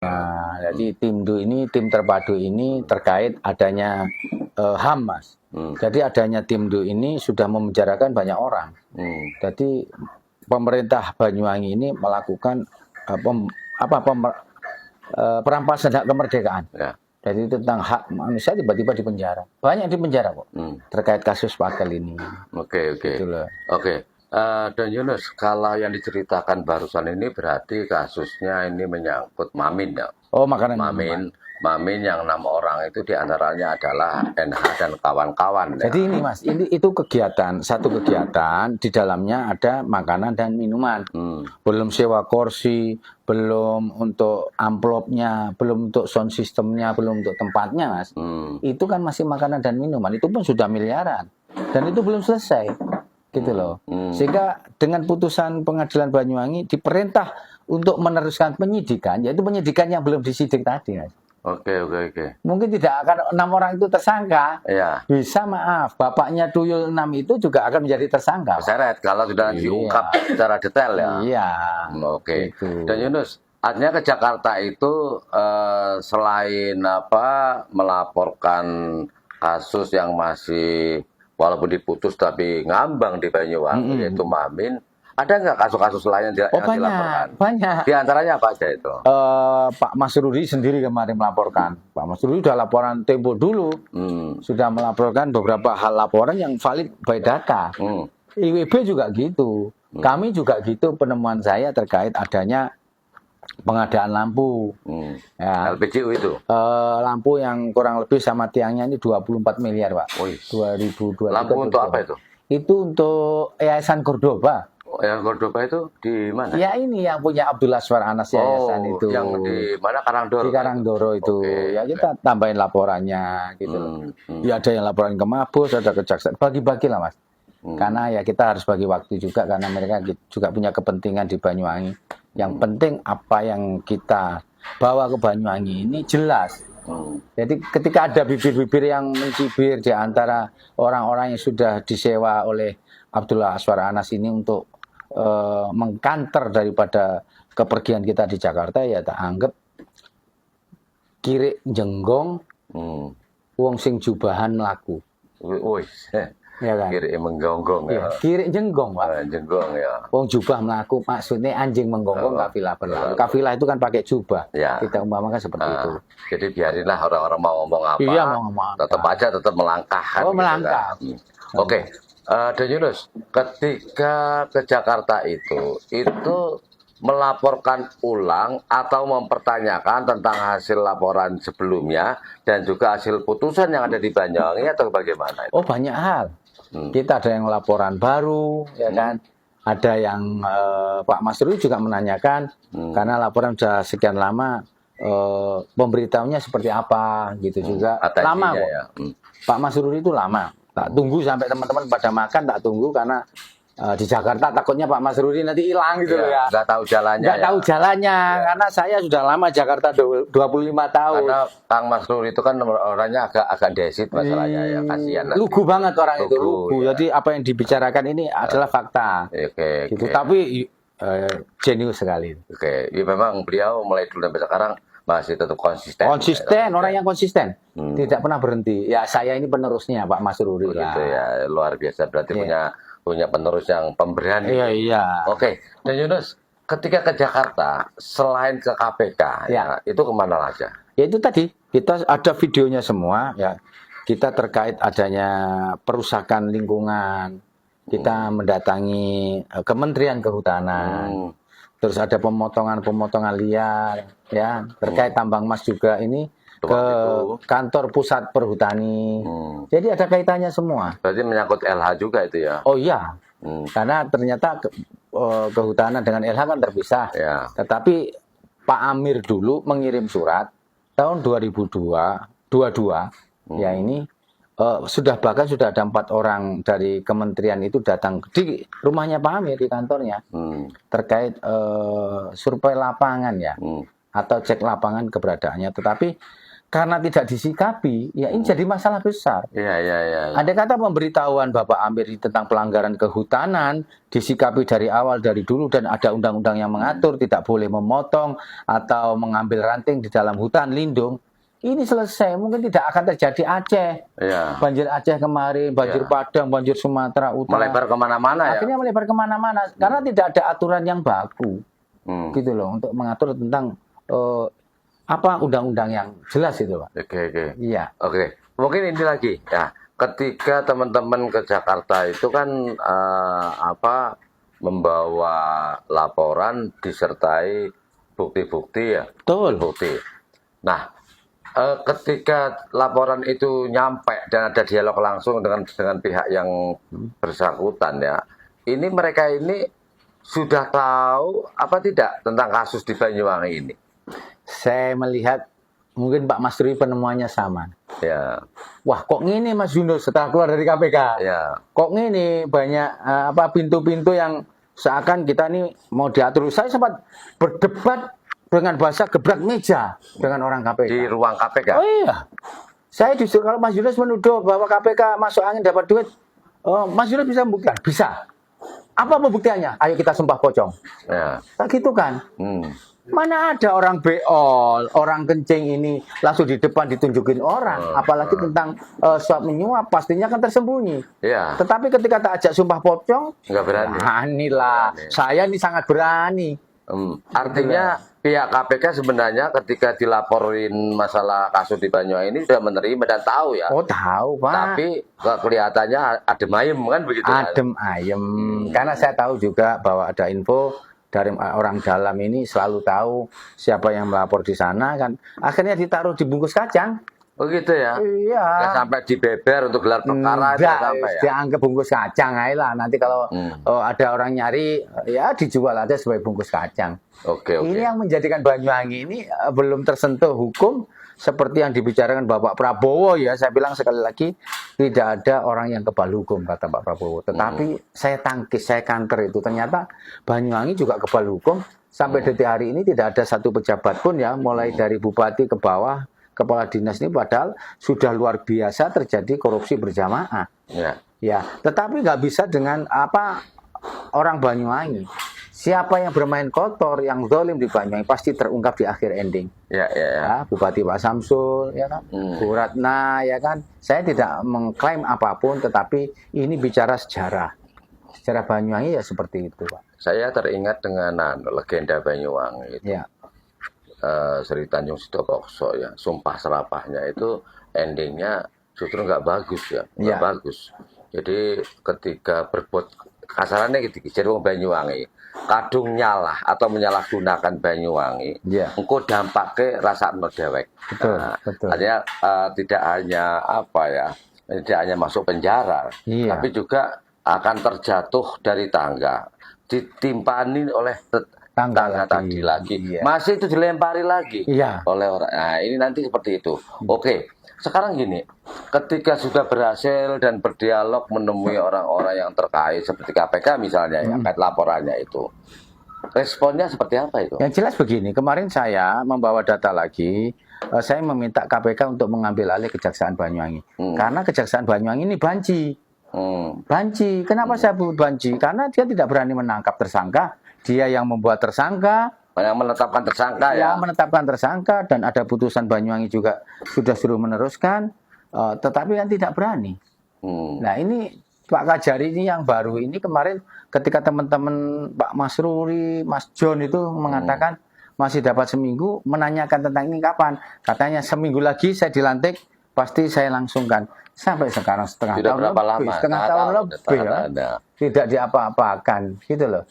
Nah, jadi tim terpadu ini terkait adanya HAM, Mas. Jadi adanya tim DU ini sudah memenjarakan banyak orang. Jadi pemerintah Banyuwangi ini melakukan perampasan hak kemerdekaan. Ya. Jadi tentang hak manusia tiba-tiba di penjara. Banyak di penjara kok. Terkait kasus Pakel ini. Oke. Dan Yunus, kalau yang diceritakan barusan ini berarti kasusnya ini menyangkut Mamin ya? Oh, makanan Mamin yang 6 orang itu diantaranya adalah NH dan kawan-kawan. Jadi ini Mas, itu satu kegiatan di dalamnya ada makanan dan minuman. Belum sewa kursi, belum untuk amplopnya, belum untuk sound systemnya, belum untuk tempatnya Mas. Itu kan masih makanan dan minuman, itu pun sudah miliaran. Dan itu belum selesai. Gitu loh. Sehingga dengan putusan pengadilan Banyuwangi diperintah untuk meneruskan penyidikan, yaitu penyidikan yang belum disidik tadi Mas. Oke. Mungkin tidak akan 6 orang itu tersangka. Iya. Bisa maaf, bapaknya Tuyul 6 itu juga akan menjadi tersangka. Terseret kalau sudah diungkap secara detail ya. Iya. Oke. Gitu. Dan Yunus, artinya ke Jakarta itu selain melaporkan kasus yang masih walaupun diputus tapi ngambang di Banyuwangi yaitu Mamin. Ada nggak kasus-kasus lain yang dilaporkan? Banyak. Di antaranya apa aja itu? Pak Mas Rudi sendiri kemarin melaporkan. Pak Mas Rudi sudah laporan Tempo dulu. Sudah melaporkan beberapa hal laporan yang valid by data. IWB juga gitu. Kami juga gitu penemuan saya terkait adanya pengadaan lampu. Ya. LPGU itu? Lampu yang kurang lebih sama tiangnya ini 24 miliar Pak. 2022. Lampu untuk apa itu? Itu untuk Yayasan Cordoba. Yang Cordoba itu di mana? Ya ini yang punya Abdul Aswar Anas Yayasan itu. Yang di mana? Karangdoro? Di Karangdoro itu. Ya kita tambahin laporannya gitu. Ya ada yang laporan ke Mabes, ada kejaksaan. Bagi-bagi lah Mas. Karena ya kita harus bagi waktu juga karena mereka juga punya kepentingan di Banyuwangi. Yang penting apa yang kita bawa ke Banyuwangi ini jelas. Jadi ketika ada bibir-bibir yang mencibir di antara orang-orang yang sudah disewa oleh Abdullah Aswar Anas ini untuk mengkanter daripada kepergian kita di Jakarta, ya tak anggap kirik jenggong wong sing jubahan laku. Ya kan? Kirik menggonggong ya. Kirik jenggong Pak. Jenggong ya. Wong jubah melaku, maksudnya anjing menggonggong kafilah berlalu. Kafilah itu kan pakai jubah. Ya. Kita umpamakan seperti itu. Jadi biarinlah orang-orang mau ngomong apa. Iya, mau ngomong apa. Tetap melangkah. Oh, melangkah. Gitu kan. Oke. Dan Yunus, ketika ke Jakarta itu melaporkan ulang atau mempertanyakan tentang hasil laporan sebelumnya dan juga hasil putusan yang ada di Banyuwangi atau bagaimana? Oh, banyak hal. Kita ada yang laporan baru, ya kan? Ada yang Pak Mas Rudi juga menanyakan karena laporan sudah sekian lama, pemberitahunya seperti apa, gitu juga. Lama kok. Ya. Pak Mas Rudi itu lama. Tak tunggu sampai teman-teman pada makan, tak tunggu karena di Jakarta takutnya Pak Mas Rudi nanti hilang gitu ya. Nggak tahu jalannya. Nggak tahu jalannya karena saya sudah lama Jakarta 25 tahun. Karena Kang Mas Rudi itu kan orangnya agak desit masalahnya ya, kasihan. Lugu banget orang itu, lugu. Ya. Jadi apa yang dibicarakan ini adalah fakta. Gitu. Tapi jenius sekali. Ya, memang beliau mulai dulu sampai sekarang masih tetap konsisten. Orang yang konsisten. Tidak pernah berhenti. Ya saya ini penerusnya Pak Mas Rudi lah. Gitu ya, luar biasa berarti punya penerus yang pemberani. Iya. Oke. Dan Yunus, ketika ke Jakarta selain ke KPK ya itu kemana aja? Ya itu tadi kita ada videonya semua ya. Kita terkait adanya perusakan lingkungan. Kita mendatangi Kementerian Kehutanan. Terus ada pemotongan liar ya terkait tambang emas juga ini ke kantor pusat perhutani. Jadi ada kaitannya semua. Berarti menyangkut LH juga itu ya? Oh iya. Karena ternyata kehutanan dengan LH kan terpisah. Ya. Tetapi Pak Amir dulu mengirim surat tahun 2022 ya ini bahkan sudah ada 4 orang dari kementerian itu datang di rumahnya Pak Amir di kantornya terkait survei lapangan ya atau cek lapangan keberadaannya. Tetapi karena tidak disikapi, ya ini jadi masalah besar. Iya. Andai kata pemberitahuan Bapak Amir tentang pelanggaran kehutanan disikapi dari awal, dari dulu, dan ada undang-undang yang mengatur tidak boleh memotong atau mengambil ranting di dalam hutan lindung, ini selesai. Mungkin tidak akan terjadi Aceh. Iya. Banjir Aceh kemarin, banjir Padang, banjir Sumatera Utara. Melebar kemana-mana ya. Akhirnya melebar kemana-mana karena tidak ada aturan yang baku, gitu loh, untuk mengatur tentang apa undang-undang yang jelas itu, Pak. Oke. Iya. Oke. Mungkin ini lagi ya. Ketika teman-teman ke Jakarta itu kan membawa laporan disertai bukti-bukti ya. Betul. Bukti. Nah, ketika laporan itu nyampe dan ada dialog langsung dengan pihak yang bersangkutan ya. Ini mereka ini sudah tahu apa tidak tentang kasus di Banyuwangi ini? Saya melihat mungkin Pak Mas Rui penemuannya sama. Ya. Wah, kok gini Mas Yunus setelah keluar dari KPK? Ya. Kok gini banyak pintu-pintu yang seakan kita ini mau diatur. Saya sempat berdebat dengan bahasa gebrak meja dengan orang KPK. Di ruang KPK? Oh iya. Saya justru kalau Mas Yunus menuduh bahwa KPK masuk angin dapat duit, Mas Yunus bisa membuktikan? Bisa. Apa pembuktiannya? Ayo kita sumpah pocong. Ya. Tak gitu kan? Mana ada orang beol, orang kencing ini langsung di depan ditunjukin orang, apalagi tentang suap menyuap, pastinya kan tersembunyi. Ya. Tetapi ketika tak ajak sumpah pocong, nggak berani. Berani. Saya ini sangat berani. Artinya pihak KPK sebenarnya ketika dilaporin masalah kasus di Banyuwangi ini sudah menerima dan tahu ya. Oh tahu Pak. Tapi kelihatannya adem ayem kan begitu. Adem ayem. Karena saya tahu juga bahwa ada info dari orang dalam ini selalu tahu siapa yang melapor di sana kan. Akhirnya ditaruh di bungkus kacang. Oh gitu ya? Iya. Nggak sampai dibeber untuk gelar perkara itu sampai ya? Dianggap bungkus kacang aja lah. Nanti kalau ada orang nyari, ya dijual aja sebagai bungkus kacang. Oke. Ini yang menjadikan Banyuwangi ini belum tersentuh hukum seperti yang dibicarakan Bapak Prabowo ya. Saya bilang sekali lagi, tidak ada orang yang kebal hukum kata Pak Prabowo. Tetapi saya tangkis, saya kanter itu. Ternyata Banyuwangi juga kebal hukum. Sampai detik hari ini tidak ada satu pejabat pun ya, mulai dari bupati ke bawah, kepala dinas ini padahal sudah luar biasa terjadi korupsi berjamaah. Ya, tetapi nggak bisa dengan orang Banyuwangi. Siapa yang bermain kotor, yang zalim di Banyuwangi pasti terungkap di akhir ending. Ya, Bupati Pak Samsul, ya kan, Bu Ratna, ya kan. Saya tidak mengklaim apapun, tetapi ini bicara sejarah. Sejarah Banyuwangi ya seperti itu, Pak. Saya teringat dengan legenda Banyuwangi itu. Ya. Sri Tanjung Sidokokso ya, sumpah serapahnya itu endingnya justru nggak bagus ya, nggak bagus. Jadi ketika berbuat kasarannya gitu, jadi wong Banyuwangi kadung nyalah atau menyalahgunakan Banyuwangi, engko dampaknya rasa dewek. Betul. Artinya tidak hanya tidak hanya masuk penjara, tapi juga akan terjatuh dari tangga, ditimpani oleh tangga tadi lagi. Masih itu dilempari lagi oleh orang. Nah, ini nanti seperti itu. Oke. Sekarang gini, ketika sudah berhasil dan berdialog menemui orang-orang yang terkait seperti KPK misalnya yang kait laporannya itu, responnya seperti apa itu? Yang jelas begini, kemarin saya membawa data lagi, saya meminta KPK untuk mengambil alih Kejaksaan Banyuwangi. Karena Kejaksaan Banyuwangi ini banci. Banci. Kenapa saya banci? Karena dia tidak berani menangkap tersangka. Dia yang membuat tersangka, yang menetapkan tersangka ya. Yang menetapkan tersangka dan ada putusan Banyuwangi juga sudah suruh meneruskan, tetapi kan tidak berani. Nah ini Pak Kajari ini yang baru ini kemarin ketika teman-teman Pak Mas Ruri, Mas John itu mengatakan masih dapat seminggu, menanyakan tentang ini kapan. Katanya seminggu lagi saya dilantik, pasti saya langsungkan. Sampai sekarang setengah tahun lebih, tidak diapa-apakan gitu loh.